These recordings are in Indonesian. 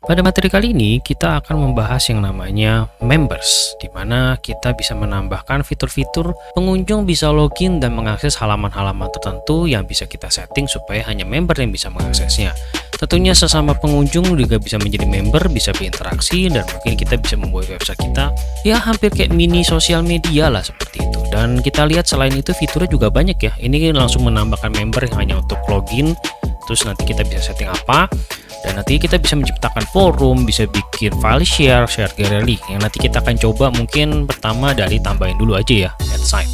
Pada materi kali ini kita akan membahas yang namanya members, di mana kita bisa menambahkan fitur-fitur pengunjung bisa login dan mengakses halaman-halaman tertentu yang bisa kita setting supaya hanya member yang bisa mengaksesnya. Tentunya sesama pengunjung juga bisa menjadi member, bisa berinteraksi, dan mungkin kita bisa membuat website kita ya hampir kayak mini sosial media lah seperti itu. Dan kita lihat selain itu fiturnya juga banyak ya. Ini langsung menambahkan member yang hanya untuk login, terus nanti kita bisa setting apa. Dan nanti kita bisa menciptakan forum, bisa bikin file share gallery. Yang nanti kita akan coba mungkin pertama dari tambahin dulu aja ya, add site.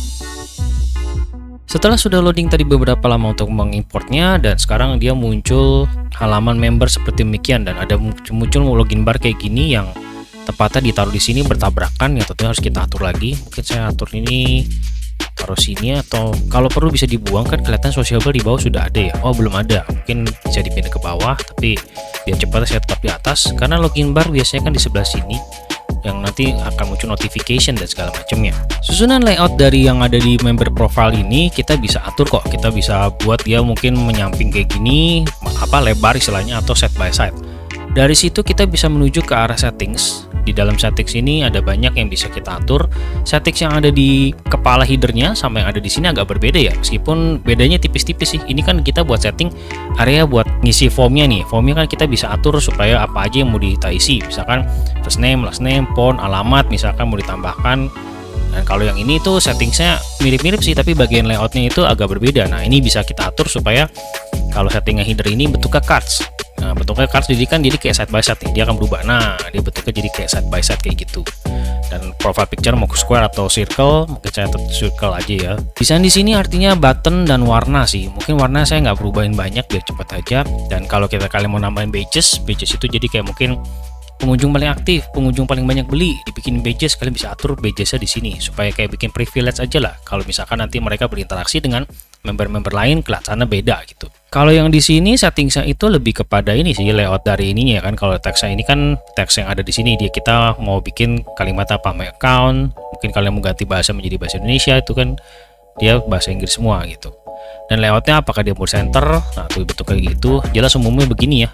Setelah sudah loading tadi beberapa lama untuk mengimportnya, dan sekarang dia muncul halaman member seperti demikian, dan ada muncul login bar kayak gini yang tepatnya ditaruh di sini bertabrakan, yang tentunya harus kita atur lagi. Mungkin saya atur ini taruh sini, atau kalau perlu bisa dibuang, kan kelihatan sociable di bawah sudah ada ya. Oh belum ada, mungkin bisa dipindah ke bawah, tapi biar cepat saya tetap di atas karena login bar biasanya kan di sebelah sini yang nanti akan muncul notification dan segala macamnya. Susunan layout dari yang ada di member profile ini kita bisa atur kok. Kita bisa buat dia mungkin menyamping kayak gini, apa lebar istilahnya, atau side by side. Dari situ kita bisa menuju ke arah settings. Di dalam settings ini ada banyak yang bisa kita atur. Settings yang ada di kepala headernya sama yang ada di sini agak berbeda ya, meskipun bedanya tipis-tipis sih. Ini kan kita buat setting area buat ngisi formnya nih. Formnya kan kita bisa atur supaya apa aja yang mau kita isi, misalkan first name, last name, phone, alamat misalkan mau ditambahkan. Dan kalau yang ini tuh settingsnya mirip-mirip sih, tapi bagian layoutnya itu agak berbeda. Nah ini bisa kita atur supaya kalau settingnya header ini bentuknya cards. Nah bentuknya cards jadi kayak side by side nih, dia akan berubah. Nah dia bentuknya jadi kayak side by side kayak gitu. Dan profile picture mau square atau circle, mungkin saya tetap circle aja ya. Desain di sini artinya button dan warna sih. Mungkin warna saya nggak berubahin banyak biar cepat aja. Dan kalau kalian mau nambahin badges itu jadi kayak mungkin pengunjung paling aktif, pengunjung paling banyak beli, dibikin badges, kalian bisa atur badgesnya di sini supaya kayak bikin privilege aja lah. Kalau misalkan nanti mereka berinteraksi dengan member-member lain, kelihatannya beda gitu. Kalau yang di sini settingsnya itu lebih kepada ini sih, layout dari ininya kan. Kalau teksnya ini kan teks yang ada di sini, dia kita mau bikin kalimat apa, my account, mungkin kalian mau ganti bahasa menjadi bahasa Indonesia, itu kan dia bahasa Inggris semua gitu. Dan layoutnya apakah dia mau center, nah tuh bentuk kayak gitu, jelas umumnya begini ya,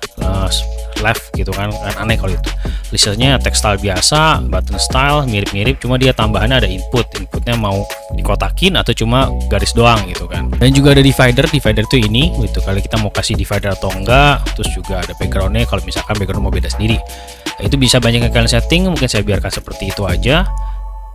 left gitu kan aneh kalau itu. Listnya textile biasa, button style mirip-mirip, cuma dia tambahannya ada inputnya mau dikotakin atau cuma garis doang gitu kan. Dan juga ada divider tuh ini gitu, kali kita mau kasih divider atau enggak. Terus juga ada backgroundnya kalau misalkan background mau beda sendiri. Nah, itu bisa banyak yang kalian setting, mungkin saya biarkan seperti itu aja.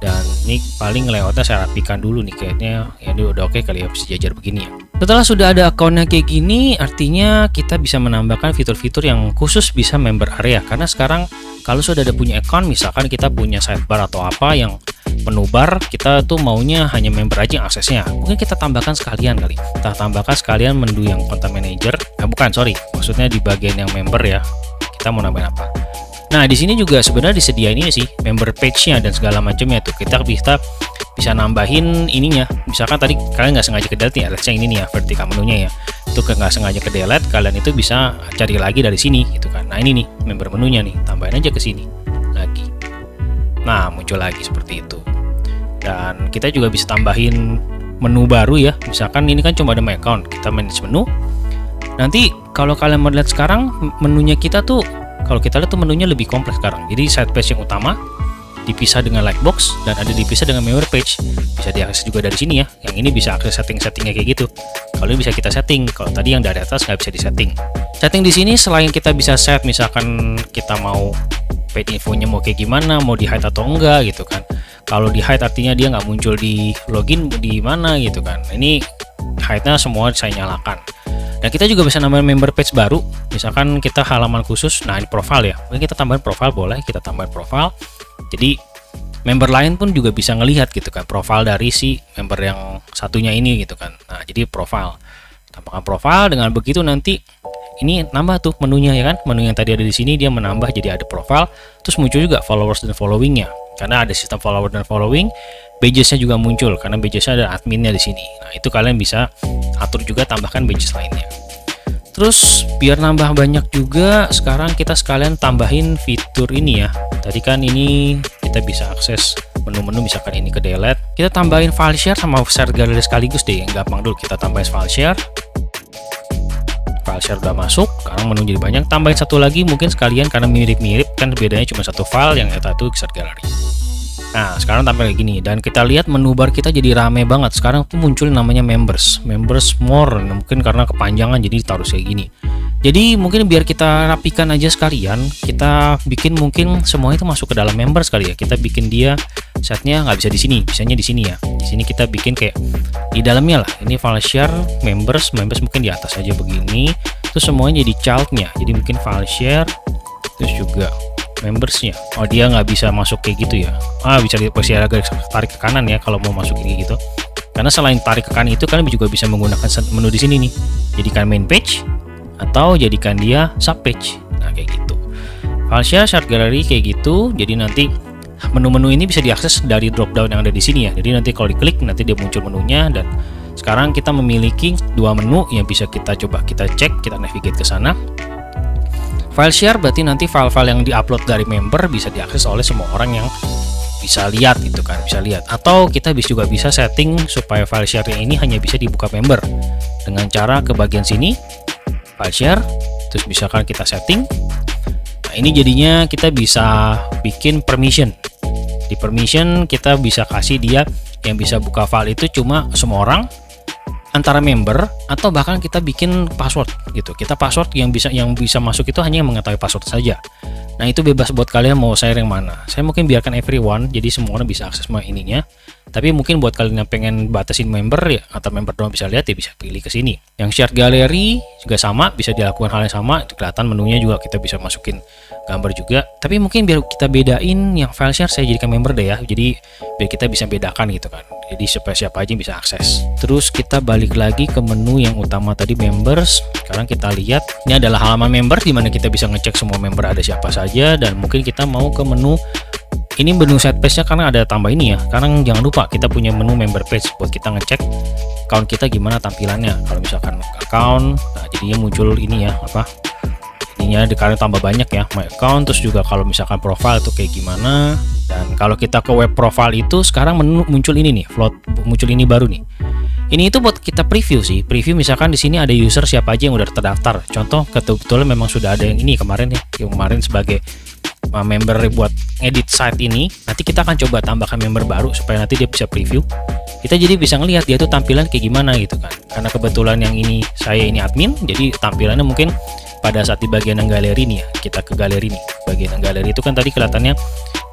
Dan ini paling layoutnya saya rapikan dulu nih, kayaknya ya ini udah oke kali ya, bisa jajar begini ya. Setelah sudah ada akunnya kayak gini, artinya kita bisa menambahkan fitur-fitur yang khusus bisa member area. Karena sekarang kalau sudah ada punya account, misalkan kita punya sidebar atau apa yang menu bar, kita tuh maunya hanya member aja yang aksesnya, mungkin kita tambahkan sekalian kali. Kita tambahkan sekalian menu yang content manager, maksudnya di bagian yang member ya. Kita mau nambahin apa? Nah di sini juga sebenarnya disediain ini sih, member page-nya dan segala macamnya tuh. Kita bisa nambahin ininya. Misalkan tadi kalian nggak sengaja ke delete nih, let's say ini nih ya, vertikal menunya ya, itu nggak sengaja ke delete, kalian itu bisa cari lagi dari sini gitu kan. Nah ini nih member menunya nih, tambahin aja ke sini lagi. Nah muncul lagi seperti itu. Dan kita juga bisa tambahin menu baru ya. Misalkan ini kan cuma ada my account, kita manage menu. Nanti kalau kalian mau lihat sekarang menunya kita tuh, kalau kita lihat tuh menunya lebih kompleks sekarang. Jadi side page yang utama dipisah dengan lightbox dan ada dipisah dengan member page. Bisa diakses juga dari sini ya. Yang ini bisa akses setting-settingnya kayak gitu. Kalau ini bisa kita setting. Kalau tadi yang dari atas nggak bisa disetting. Setting di sini selain kita bisa set, misalkan kita mau page infonya mau kayak gimana, mau di hide atau enggak gitu kan. Kalau di hide artinya dia nggak muncul di login di mana gitu kan. Ini hide-nya semua saya nyalakan. Dan kita juga bisa nambahin member page baru. Misalkan kita halaman khusus, nah ini profile ya, mungkin kita tambahin profile, boleh kita tambahin profile. Jadi member lain pun juga bisa ngelihat gitu kan, profile dari si member yang satunya ini gitu kan. Nah jadi profile, tambahkan profile. Dengan begitu nanti ini nambah tuh menunya ya kan, menu yang tadi ada di sini dia menambah jadi ada profile. Terus muncul juga followers dan followingnya, karena ada sistem follower dan following. Badgesnya juga muncul karena badgesnya ada adminnya di sini. Nah itu kalian bisa atur juga, tambahkan badges lainnya. Terus biar nambah banyak juga, sekarang kita sekalian tambahin fitur ini ya. Tadi kan ini kita bisa akses menu-menu, misalkan ini ke delete, kita tambahin file share sama share gallery sekaligus deh, yang gampang dulu. Kita tambahin file share file share udah masuk, sekarang menu jadi banyak. Tambahin satu lagi mungkin sekalian karena mirip-mirip kan, bedanya cuma satu file, yang satu Share Gallery. Nah, sekarang tampil kayak gini, dan kita lihat menu bar kita jadi rame banget. Sekarang tuh muncul namanya members more, mungkin karena kepanjangan jadi taruh kayak gini. Jadi mungkin biar kita rapikan aja sekalian, kita bikin mungkin semua itu masuk ke dalam members kali ya. Kita bikin dia setnya nggak bisa di sini, bisanya di sini ya. Di sini kita bikin kayak di dalamnya lah. Ini file share, members mungkin di atas aja begini. Terus semuanya jadi childnya. Jadi mungkin file share, terus juga membersnya. Oh, dia nggak bisa masuk kayak gitu ya. Bisa agak tarik ke kanan ya kalau mau masuk kayak gitu. Karena selain tarik ke kanan itu kalian juga bisa menggunakan menu di sini nih. Jadikan main page atau jadikan dia sub page. Nah, kayak gitu. File share, Share Gallery kayak gitu. Jadi nanti menu-menu ini bisa diakses dari drop down yang ada di sini ya. Jadi nanti kalau diklik nanti dia muncul menunya, dan sekarang kita memiliki dua menu yang bisa kita coba kita cek, kita navigate ke sana. File share berarti nanti file-file yang diupload dari member bisa diakses oleh semua orang yang bisa lihat gitu kan, bisa lihat. Atau kita juga bisa setting supaya file share ini hanya bisa dibuka member dengan cara ke bagian sini file share, terus misalkan kita setting. Nah, ini jadinya kita bisa bikin permission. Di permission kita bisa kasih dia yang bisa buka file itu cuma semua orang, antara member, atau bahkan kita bikin password gitu. Kita password yang bisa masuk itu hanya yang mengetahui password saja. Nah, itu bebas buat kalian mau share yang mana. Saya mungkin biarkan everyone, jadi semua orang bisa akses semua ininya. Tapi mungkin buat kalian yang pengen batasin member ya, atau member doang bisa lihat ya, bisa pilih ke sini. Yang Share Gallery juga sama, bisa dilakukan hal yang sama. Itu kelihatan menunya juga, kita bisa masukin gambar juga. Tapi mungkin biar kita bedain yang file share saya jadikan member deh ya. Jadi biar kita bisa bedakan gitu kan. Jadi supaya siapa aja yang bisa akses. Terus kita balik lagi ke menu yang utama tadi, members. Sekarang kita lihat ini adalah halaman member di mana kita bisa ngecek semua member ada siapa saja, dan mungkin kita mau ke menu ini, menu set page-nya karena ada tambah ini ya. Sekarang jangan lupa kita punya menu member page buat kita ngecek account kita gimana tampilannya. Kalau misalkan account, nah jadinya muncul ini ya, apa ininya karena tambah banyak ya, my account. Terus juga kalau misalkan profile itu kayak gimana. Dan kalau kita ke web profile itu sekarang menu muncul ini nih, float muncul ini baru nih. Ini itu buat kita preview sih. Preview misalkan di sini ada user siapa aja yang udah terdaftar. Contoh kebetulan memang sudah ada yang ini kemarin ya, yang kemarin sebagai member buat edit site ini. Nanti kita akan coba tambahkan member baru supaya nanti dia bisa preview. Kita jadi bisa ngelihat dia tuh tampilan kayak gimana gitu kan. Karena kebetulan yang ini saya ini admin, jadi tampilannya mungkin pada saat di bagian yang galeri nih ya. Kita ke galeri nih. Bagian yang galeri itu kan tadi kelihatannya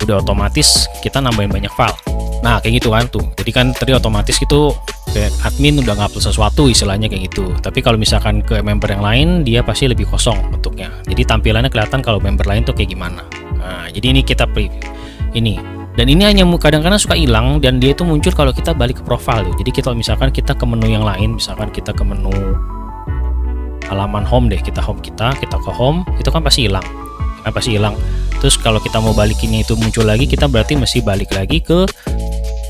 udah otomatis kita nambahin banyak file. Nah, kayak gitu kan tuh. Jadi kan tadi otomatis gitu kayak admin udah ngupload sesuatu istilahnya kayak gitu. Tapi kalau misalkan ke member yang lain dia pasti lebih kosong bentuknya. Jadi tampilannya kelihatan kalau member lain tuh kayak gimana. Nah, jadi ini kita preview ini, dan ini hanya kadang-kadang suka hilang, dan dia itu muncul kalau kita balik ke profile tuh. Jadi kita misalkan kita ke menu yang lain, misalkan kita ke menu halaman home deh, kita ke home, itu kan pasti hilang, Terus kalau kita mau balikinnya itu muncul lagi, kita berarti mesti balik lagi ke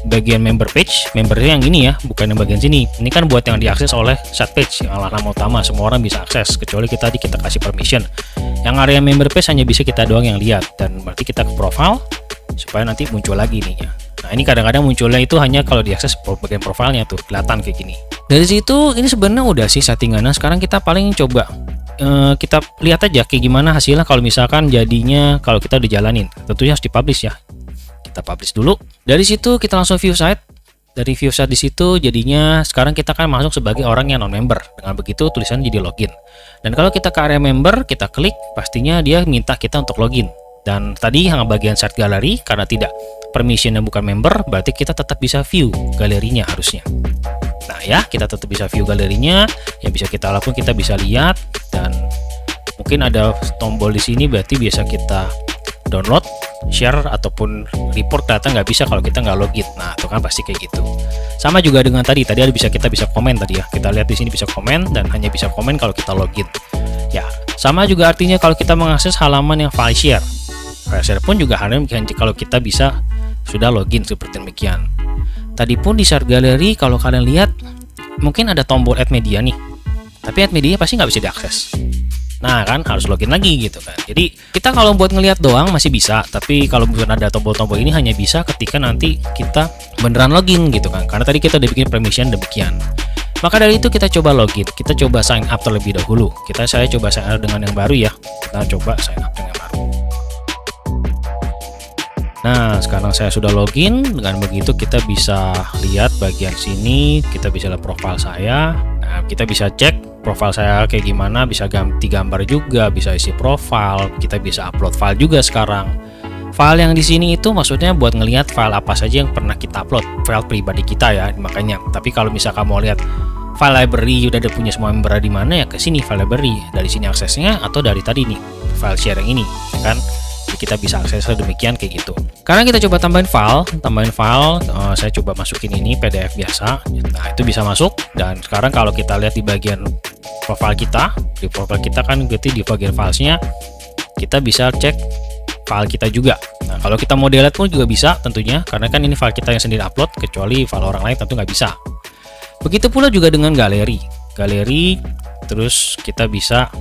bagian member page, membernya yang ini ya, bukan yang bagian sini. Ini kan buat yang diakses oleh set page, yang halaman utama, semua orang bisa akses kecuali kita kasih permission. Yang area member page hanya bisa kita doang yang lihat, dan berarti kita ke profile supaya nanti muncul lagi ininya. Nah, ini kadang-kadang munculnya itu hanya kalau diakses bagian profilnya tuh kelihatan kayak gini. Dari situ ini sebenarnya udah sih settingannya. Sekarang kita paling coba kita lihat aja kayak gimana hasilnya kalau misalkan jadinya kalau kita udah jalanin. Tentunya harus dipublish ya. Kita publish dulu. Dari situ kita langsung view site. Dari view site di situ jadinya sekarang kita akan masuk sebagai orang yang non member. Dengan begitu tulisannya jadi login. Dan kalau kita ke area member, kita klik, pastinya dia minta kita untuk login. Dan tadi yang bagian Share Gallery karena tidak permission yang bukan member, berarti kita tetap bisa view galerinya harusnya. Nah ya, kita tetap bisa view galerinya. Yang bisa kita lakukan, kita bisa lihat, dan mungkin ada tombol di sini berarti biasa kita download, share ataupun report data nggak bisa kalau kita nggak login. Nah, itu kan pasti kayak gitu. Sama juga dengan tadi ada kita bisa komen tadi ya. Kita lihat di sini bisa komen, dan hanya bisa komen kalau kita login. Ya, sama juga artinya kalau kita mengakses halaman yang file share. File share pun juga hanya kalau kita bisa sudah login seperti demikian. Tadi pun di Share Gallery kalau kalian lihat mungkin ada tombol add media nih. Tapi add media pasti nggak bisa diakses. Nah kan harus login lagi gitu kan. Jadi kita kalau buat ngelihat doang masih bisa, tapi kalau bukan ada tombol-tombol ini hanya bisa ketika nanti kita beneran login gitu kan. Karena tadi kita udah bikin permission demikian. Maka dari itu kita coba login, kita coba sign up terlebih dahulu. Saya coba sign up dengan yang baru ya. Kita coba sign up dengan yang baru. Nah, sekarang saya sudah login. Dengan begitu kita bisa lihat bagian sini, kita bisa lihat profil saya. Nah, kita bisa cek profil saya kayak gimana, bisa ganti gambar juga, bisa isi profil, kita bisa upload file juga sekarang. File yang di sini itu maksudnya buat ngelihat file apa saja yang pernah kita upload, file pribadi kita ya, makanya. Tapi kalau misalkan mau lihat file library udah ada punya semua member di mana ya, ke sini file library, dari sini aksesnya, atau dari tadi nih file share yang ini, kan? Jadi kita bisa akses demikian kayak gitu. Karena kita coba tambahin file, saya coba masukin ini PDF biasa. Nah, itu bisa masuk. Dan sekarang kalau kita lihat di bagian profil kita, kan berarti di bagian filesnya kita bisa cek file kita juga. Nah, kalau kita mau delete pun juga bisa tentunya, karena kan ini file kita yang sendiri upload, kecuali file orang lain tentu nggak bisa. Begitu pula juga dengan galeri, terus kita bisa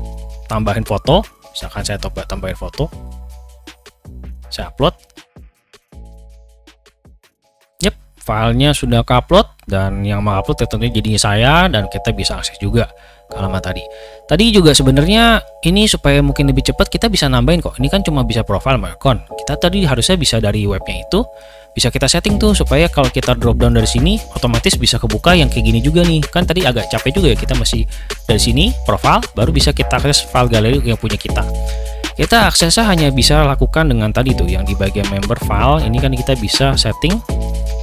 tambahin foto. Misalkan saya coba tambahin foto, saya upload. Yep, filenya sudah ke-upload, dan yang mengupload tentunya jadinya saya, dan kita bisa akses juga ke halaman tadi. Tadi juga sebenarnya ini supaya mungkin lebih cepat kita bisa nambahin kok. Ini kan cuma bisa profile my account. Kita tadi harusnya bisa dari webnya itu bisa kita setting tuh supaya kalau kita drop down dari sini otomatis bisa kebuka yang kayak gini juga nih. Kan tadi agak capek juga ya, kita masih dari sini profile baru bisa kita akses file galeri yang punya kita. Kita aksesnya hanya bisa lakukan dengan tadi tuh yang di bagian member file. Ini kan kita bisa setting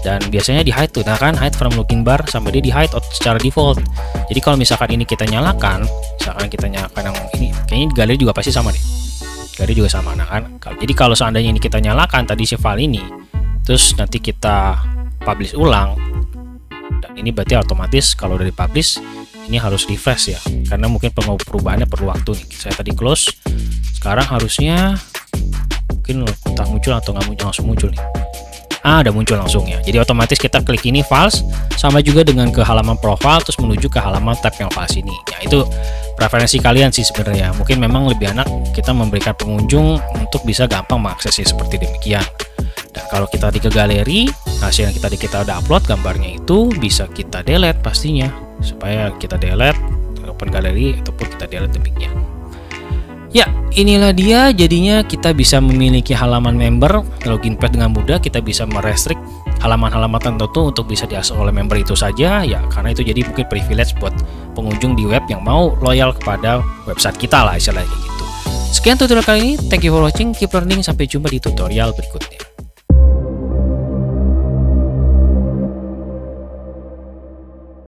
dan biasanya di hide tuh. Nah kan hide from login bar sama dia di hide secara default. Jadi kalau misalkan ini kita nyalakan, misalkan kita nyalakan yang ini, kayaknya galeri juga pasti sama deh. Galeri juga sama, nah kan. Jadi kalau seandainya ini kita nyalakan tadi si file ini, terus nanti kita publish ulang, dan ini berarti otomatis kalau dari publish ini harus refresh ya, karena mungkin perubahannya perlu waktu nih. Saya tadi close, sekarang harusnya mungkin entah muncul atau nggak muncul, langsung muncul nih. Ada muncul langsung ya. Jadi otomatis kita klik ini files, sama juga dengan ke halaman profile, terus menuju ke halaman tab yang files ini. Ya itu preferensi kalian sih sebenarnya. Mungkin memang lebih enak kita memberikan pengunjung untuk bisa gampang mengaksesnya seperti demikian. Dan kalau kita di ke galeri, hasil yang kita udah upload gambarnya itu bisa kita delete pastinya, supaya kita delete open galeri ataupun kita delete demikian. Ya, inilah dia jadinya kita bisa memiliki halaman member login page dengan mudah. Kita bisa merestrict halaman-halaman tertentu untuk bisa diakses oleh member itu saja ya, karena itu jadi mungkin privilege buat pengunjung di web yang mau loyal kepada website kita lah istilahnya gitu. Sekian tutorial kali ini, thank you for watching, keep learning, sampai jumpa di tutorial berikutnya.